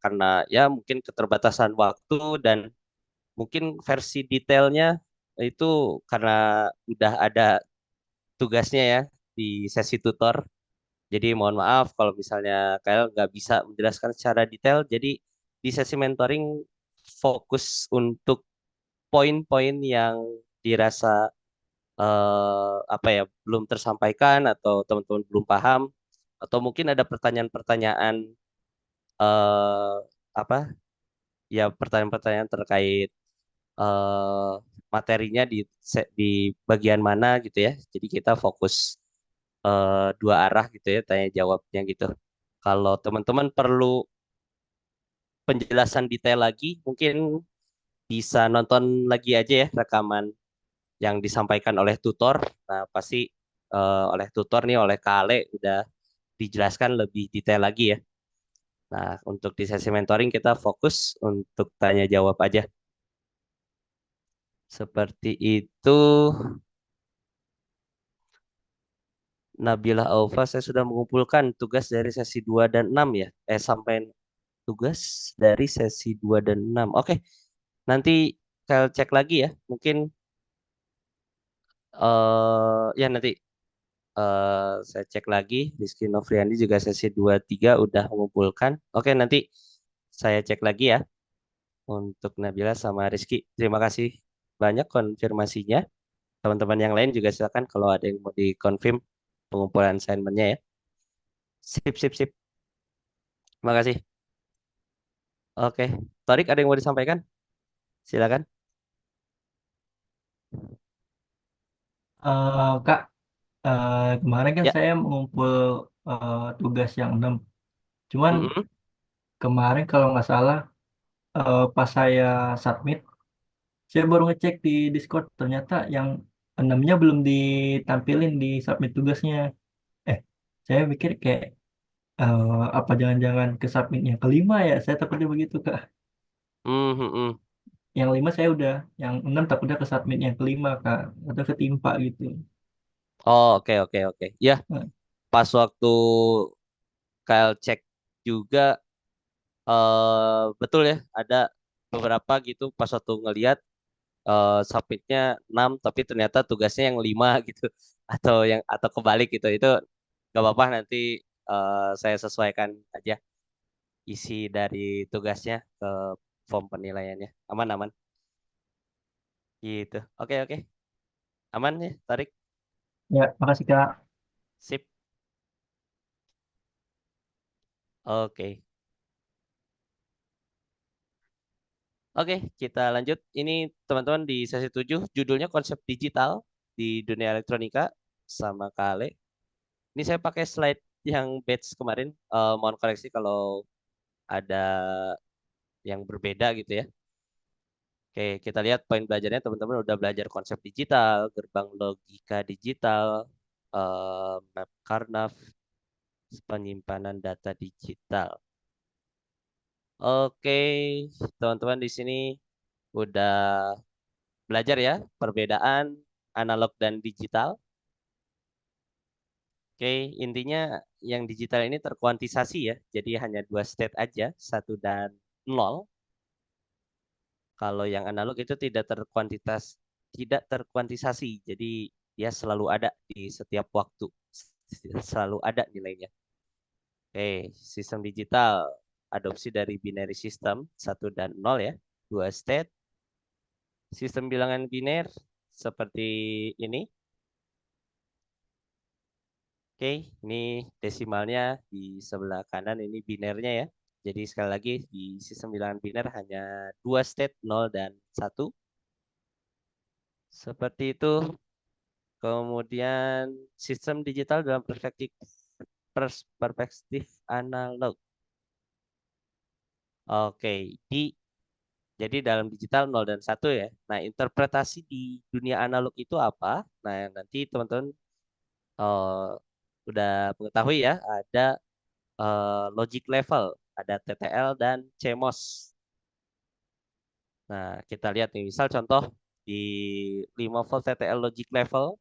karena ya mungkin keterbatasan waktu dan mungkin versi detailnya itu karena udah ada tugasnya ya di sesi tutor. Jadi mohon maaf kalau misalnya kalian nggak bisa menjelaskan secara detail. Jadi di sesi mentoring fokus untuk poin-poin yang dirasa apa ya belum tersampaikan atau teman-teman belum paham atau mungkin ada pertanyaan-pertanyaan eh, apa ya pertanyaan-pertanyaan terkait eh, materinya di bagian mana gitu ya. Jadi kita fokus dua arah gitu ya tanya jawabnya gitu. Kalau teman-teman perlu penjelasan detail lagi, mungkin bisa nonton lagi aja ya rekaman yang disampaikan oleh tutor. Nah, pasti oleh tutor nih, oleh Kak Ale udah dijelaskan lebih detail lagi ya. Nah, untuk di sesi mentoring kita fokus untuk tanya jawab aja. Seperti itu, Nabila Aufa, saya sudah mengumpulkan tugas dari sesi 2 dan 6 ya. Sampai tugas dari sesi 2 dan 6. Oke, nanti saya cek lagi ya. Mungkin ya nanti saya cek lagi. Rizky Novriandi juga sesi 2 3 udah mengumpulkan. Oke, nanti saya cek lagi ya untuk Nabila sama Rizky. Terima kasih banyak konfirmasinya. Teman-teman yang lain juga silakan kalau ada yang mau dikonfirm pengumpulan assignment-nya ya. Sip, sip, sip. Terima kasih. Oke, Torik ada yang mau disampaikan? Silakan. Kak, kemarin kan Ya. saya mengumpul tugas yang 6. Cuman Mm-mm. kemarin kalau nggak salah pas saya submit, saya baru ngecek di Discord ternyata yang 6-nya belum ditampilin di submit tugasnya. Eh, saya pikir kayak apa jangan-jangan ke submit yang kelima ya? Saya takutnya begitu Kak. Mhm. Yang 5 saya udah, yang 6 takutnya ke submit yang kelima Kak, atau ketimpa gitu. Oh, oke, oke, oke. Ya, Nah, pas waktu Kyle cek juga betul ya, ada beberapa gitu pas waktu ngelihat submitnya 6 tapi ternyata tugasnya yang 5 gitu atau kebalik gitu. Itu gak apa-apa nanti saya sesuaikan aja isi dari tugasnya ke form penilaiannya. Aman, aman. Gitu. Oke, oke. Aman ya, tarik. ya, makasih Kak. Sip. Oke. Oke, kita lanjut. Ini teman-teman di sesi 7 judulnya konsep digital di dunia elektronika sama Kale. Ini saya pakai slide yang batch kemarin. Mohon koreksi kalau ada yang berbeda gitu ya. Oke, kita lihat poin belajarnya teman-teman udah belajar konsep digital, gerbang logika digital, map Karnav, penyimpanan data digital. Oke, teman-teman di sini udah belajar ya perbedaan analog dan digital. Oke, intinya yang digital ini terkuantisasi ya, jadi hanya dua state aja, satu dan nol. Kalau yang analog itu tidak terkuantisasi, jadi dia selalu ada di setiap waktu, selalu ada nilainya. Oke, sistem digital adopsi dari binary system satu dan nol ya, dua state. Sistem bilangan biner seperti ini. Oke, ini desimalnya di sebelah kanan ini binernya ya. Jadi sekali lagi di sistem bilangan biner hanya dua state nol dan satu. Seperti itu. Kemudian sistem digital dalam perspektif analog. Oke, jadi dalam digital nol dan satu ya. Nah, interpretasi di dunia analog itu apa? Nah, nanti teman-teman eh, udah mengetahui ya, ada logic level, ada TTL dan CMOS. Nah, kita lihat nih, misal contoh di 5 volt TTL logic level,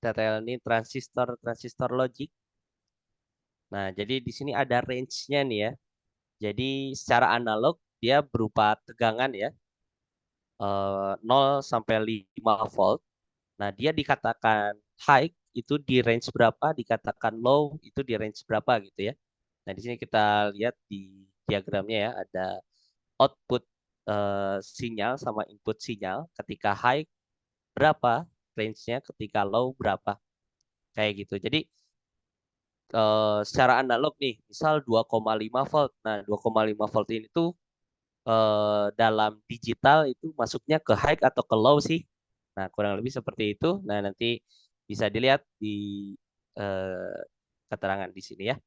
TTL ini transistor logic. Nah, jadi di sini ada range-nya nih ya. Jadi secara analog dia berupa tegangan ya, 0 sampai 5 volt. Nah, dia dikatakan high itu di range berapa, dikatakan low itu di range berapa gitu ya. Nah, di sini kita lihat di diagramnya ya, ada output sinyal sama input sinyal. Ketika high berapa range-nya, ketika low berapa. Kayak gitu. Jadi secara analog nih, misal 2,5 volt. Nah, 2,5 volt ini tuh dalam digital itu masuknya ke high atau ke low sih. Nah, kurang lebih seperti itu. Nah, nanti bisa dilihat di eh, keterangan di sini ya.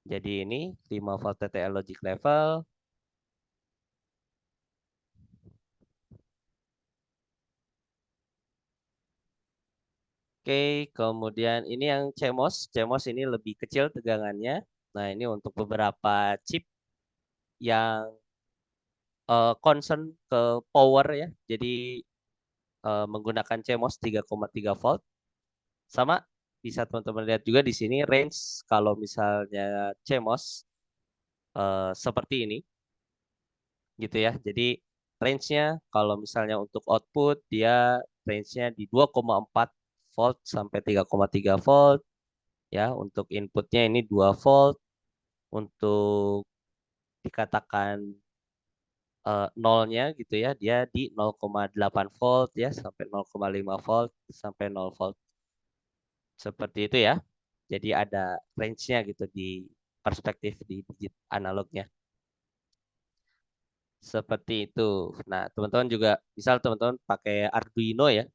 Jadi ini 5 volt TTL logic level. Oke, kemudian ini yang CMOS. CMOS ini lebih kecil tegangannya. Nah, ini untuk beberapa chip yang concern ke power ya. Jadi menggunakan CMOS 3,3 volt. Sama bisa teman-teman lihat juga di sini range kalau misalnya CMOS seperti ini gitu ya. Jadi range-nya kalau misalnya untuk output dia range-nya di 2,4 volt sampai 3,3 volt ya. Untuk inputnya ini 2 volt. Untuk dikatakan nolnya gitu ya, dia di 0,8 volt ya sampai 0,5 volt sampai 0 volt. Seperti itu ya. Jadi ada range-nya gitu di perspektif di digit analognya. Seperti itu. Nah, teman-teman juga misal teman-teman pakai Arduino ya.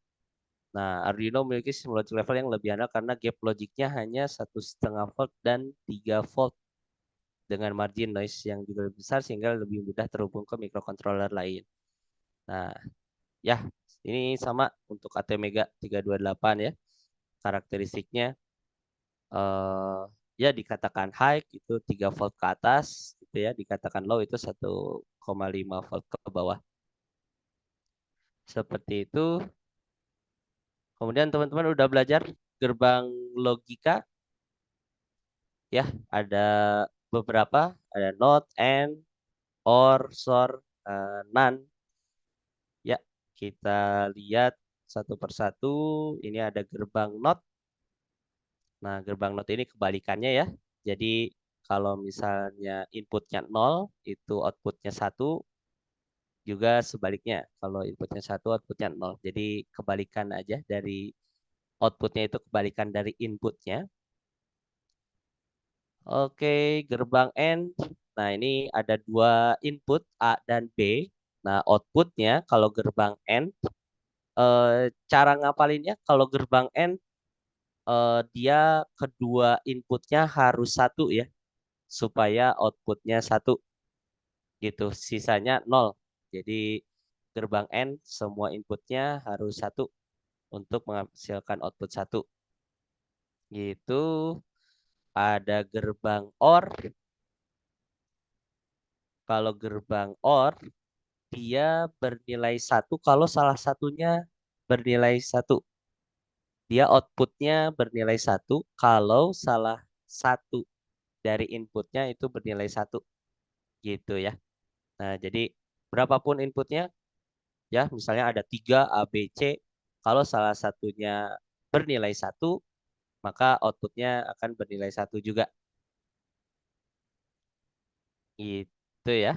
Nah, Arduino memiliki sim logic level yang lebih andal karena gap logiknya hanya 1,5 volt dan 3 volt dengan margin noise yang juga lebih besar sehingga lebih mudah terhubung ke microcontroller lain. Nah, ya, ini sama untuk ATmega 328 ya. Karakteristiknya eh ya dikatakan high itu 3 volt ke atas gitu ya, dikatakan low itu 1,5 volt ke bawah. Seperti itu. Kemudian teman-teman udah belajar gerbang logika ya, ada beberapa, ada not, and, or, SOR, NaN. Ya, kita lihat satu persatu. Ini ada gerbang not. Nah, gerbang not ini kebalikannya ya. Jadi kalau misalnya inputnya 0, itu outputnya 1, juga sebaliknya. Kalau inputnya 1, outputnya 0. Jadi kebalikan aja dari outputnya itu kebalikan dari inputnya. Oke, gerbang AND. Nah, ini ada dua input A dan B. Nah, outputnya kalau gerbang AND, cara ngapalinnya kalau gerbang AND, dia kedua inputnya harus satu ya, supaya outputnya satu gitu. Sisanya nol. Jadi gerbang AND semua inputnya harus satu untuk menghasilkan output satu. Gitu. Ada gerbang OR. Kalau gerbang OR dia bernilai satu kalau salah satunya bernilai satu. Dia outputnya bernilai satu kalau salah satu dari inputnya itu bernilai satu. Gitu ya. Nah, jadi berapapun inputnya, ya misalnya ada 3 A, B, C. Kalau salah satunya bernilai satu, maka outputnya akan bernilai satu juga. Gitu ya.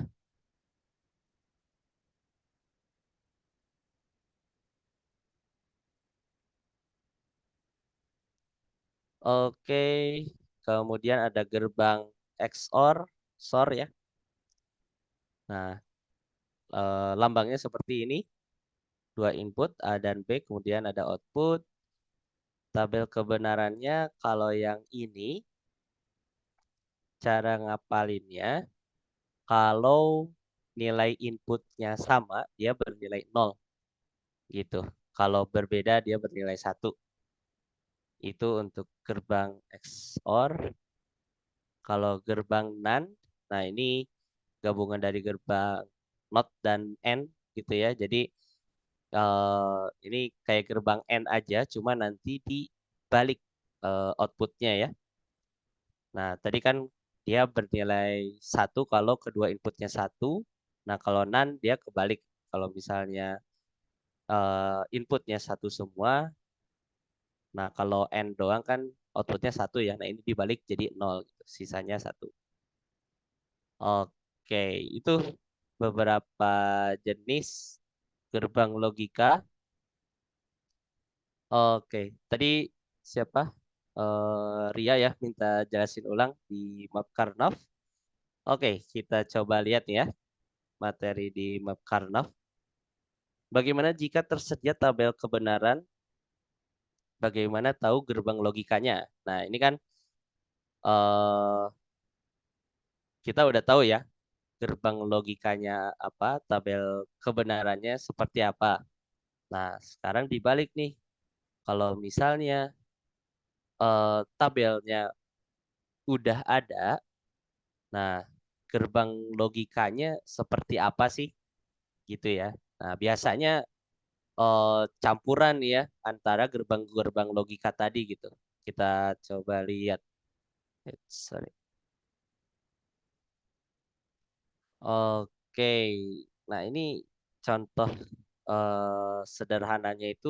Oke. Kemudian ada gerbang XOR, SOR ya. Nah, lambangnya seperti ini. Dua input A dan B, kemudian ada output. Tabel kebenarannya kalau yang ini cara ngapalinnya, kalau nilai inputnya sama, dia bernilai 0 gitu. Kalau berbeda dia bernilai satu. Itu untuk gerbang XOR. Kalau gerbang NaN, nah ini gabungan dari gerbang NOT dan AND gitu ya. Jadi ini kayak gerbang AND aja, cuma nanti dibalik outputnya ya. Nah, tadi kan dia bernilai satu kalau kedua inputnya satu. Nah, kalau NaN dia kebalik. Kalau misalnya inputnya satu semua, nah kalau N doang kan outputnya satu ya. Nah, ini dibalik jadi nol, gitu. Sisanya satu. Oke, itu beberapa jenis gerbang logika. Oke, tadi siapa? Ria ya minta jelasin ulang di map Karnav. Oke, kita coba lihat ya materi di map Karnav. Bagaimana jika tersedia tabel kebenaran? Bagaimana tahu gerbang logikanya? Nah, ini kan eh kita udah tahu ya gerbang logikanya apa, tabel kebenarannya seperti apa. Nah, sekarang dibalik nih. Kalau misalnya tabelnya udah ada, nah gerbang logikanya seperti apa sih? Gitu ya. Nah, biasanya eh, campuran ya antara gerbang-gerbang logika tadi gitu. Kita coba lihat. Sorry. Oke. Nah, ini contoh sederhananya itu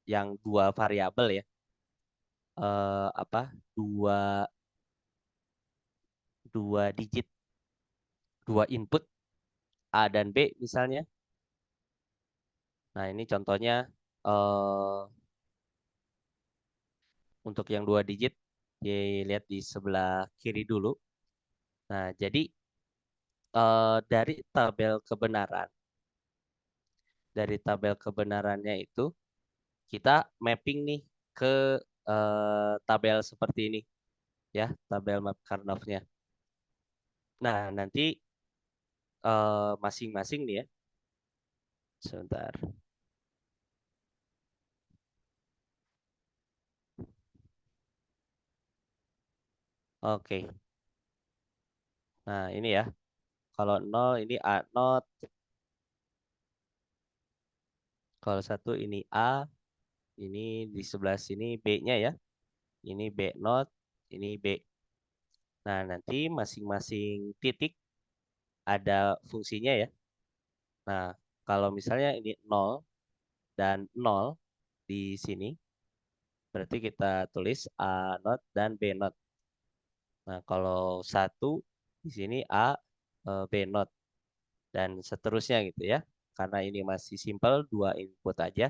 yang dua variabel ya. Apa? Dua dua digit, dua input A dan B misalnya. Nah, ini contohnya eh untuk yang dua digit dilihat di sebelah kiri dulu. Nah, jadi dari tabel kebenarannya itu kita mapping nih ke tabel seperti ini ya, tabel map Karnaugh-nya. Nah, nanti masing-masing nih ya. Sebentar. Oke. Nah, ini ya. Kalau nol ini A not, kalau satu ini A, ini di sebelah sini B-nya ya. Ini B not, ini B. Nah, nanti masing-masing titik ada fungsinya ya. Nah, kalau misalnya ini nol dan nol di sini, berarti kita tulis A not dan B not. Nah, kalau satu di sini A, B not dan seterusnya gitu ya. Karena ini masih simple dua input aja.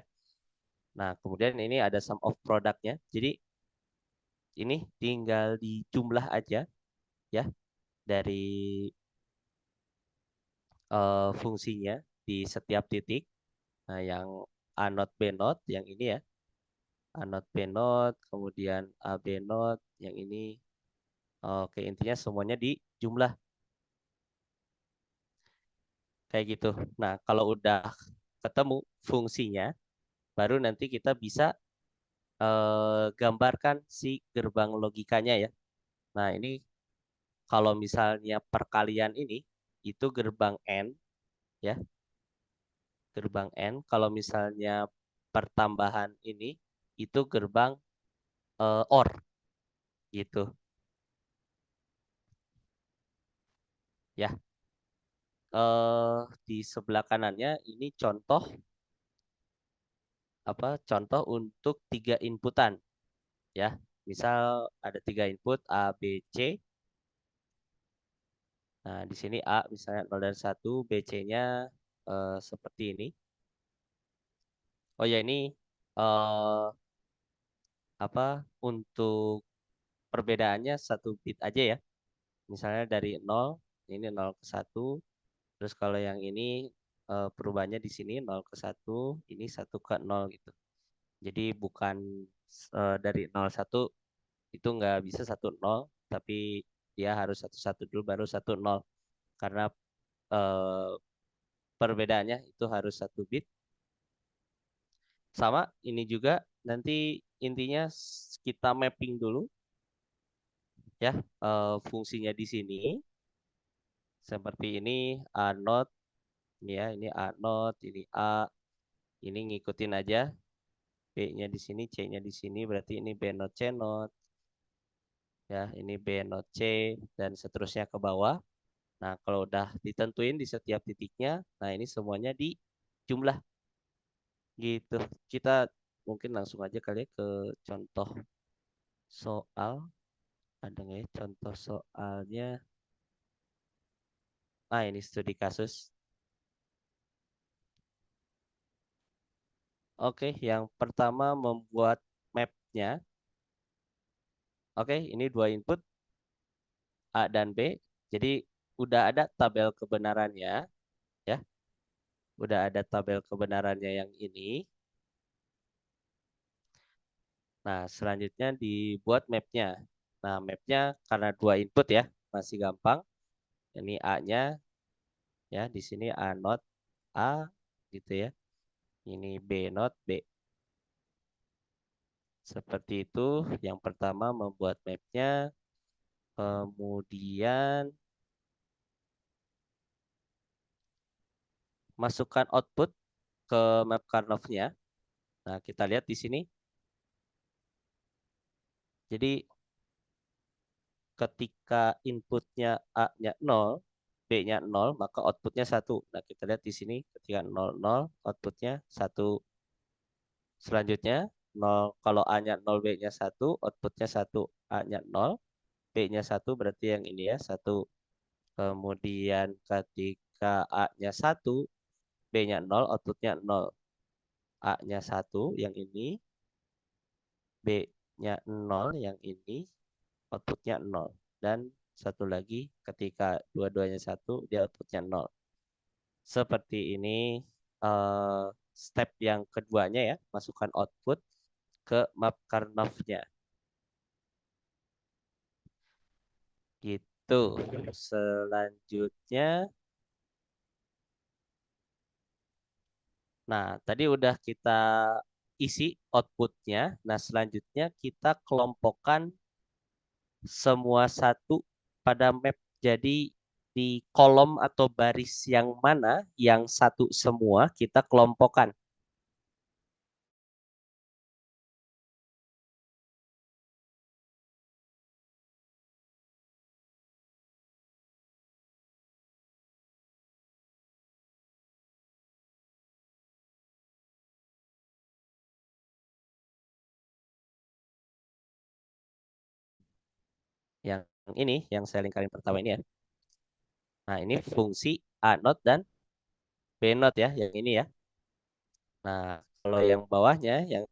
Nah, kemudian ini ada sum of productnya. Jadi ini tinggal dijumlah aja ya dari fungsinya di setiap titik. Nah, yang A not B not yang ini ya. A not B not, kemudian A B not yang ini. Oke, intinya semuanya dijumlah kayak gitu. Nah, kalau udah ketemu fungsinya, baru nanti kita bisa gambarkan si gerbang logikanya ya. Nah, ini kalau misalnya perkalian ini itu gerbang N ya, gerbang N. Kalau misalnya pertambahan ini itu gerbang OR gitu ya. Di sebelah kanannya ini contoh apa? Contoh untuk tiga inputan ya. Misal ada tiga input A, B, C. Nah, di sini A misalnya 0 dan 1, BC-nya seperti ini. Oh ya, ini eh apa untuk perbedaannya satu bit aja ya. Misalnya dari 0, ini 0 ke 1. Terus kalau yang ini perubahannya di sini 0 ke 1, ini 1 ke 0 gitu. Jadi bukan dari 0 1 itu nggak bisa 1 0, tapi dia harus 1 1 dulu baru 1 0. Karena eh, perbedaannya itu harus satu bit. Sama ini juga nanti intinya kita mapping dulu ya fungsinya di sini seperti ini A not ya, ini A not, ini A, ini ngikutin aja B-nya di sini, C-nya di sini, berarti ini B not C not. Ya, ini B not C dan seterusnya ke bawah. Nah, kalau udah ditentuin di setiap titiknya, nah ini semuanya dijumlah gitu. Kita mungkin langsung aja kali ya ke contoh soal. Ada nggak ya contoh soalnya? Ah, ini studi kasus. Oke, yang pertama membuat mapnya. Oke, ini dua input A dan B. Jadi udah ada tabel kebenarannya, ya. Udah ada tabel kebenarannya yang ini. Nah, selanjutnya dibuat mapnya. Nah, mapnya karena dua input ya, masih gampang. Ini A-nya, ya, di sini A not A, gitu ya. Ini B not B. Seperti itu. Yang pertama membuat mapnya, kemudian masukkan output ke map Karnaugh-nya. Nah, kita lihat di sini. Jadi ketika inputnya A-nya 0, B-nya 0, maka outputnya 1. Nah, kita lihat di sini ketika 0, 0, outputnya 1. Selanjutnya, 0, kalau A-nya 0, B-nya 1, outputnya 1. A-nya 0, B-nya 1, berarti yang ini ya, 1. Kemudian ketika A-nya 1, B-nya 0, outputnya 0. A-nya 1, yang ini, B-nya 0, yang ini, outputnya 0. Dan satu lagi, ketika dua-duanya 1, dia outputnya 0. Seperti ini step yang keduanya ya, masukkan output ke map Karnaugh-nya. Gitu. Selanjutnya, nah tadi udah kita isi outputnya. Nah selanjutnya kita kelompokkan semua satu pada map. Jadi di kolom atau baris yang mana yang satu semua kita kelompokkan. Yang ini, yang saya lingkarin pertama ini ya. Nah ini fungsi A not dan B not ya, yang ini ya. Nah kalau yang bawahnya, yang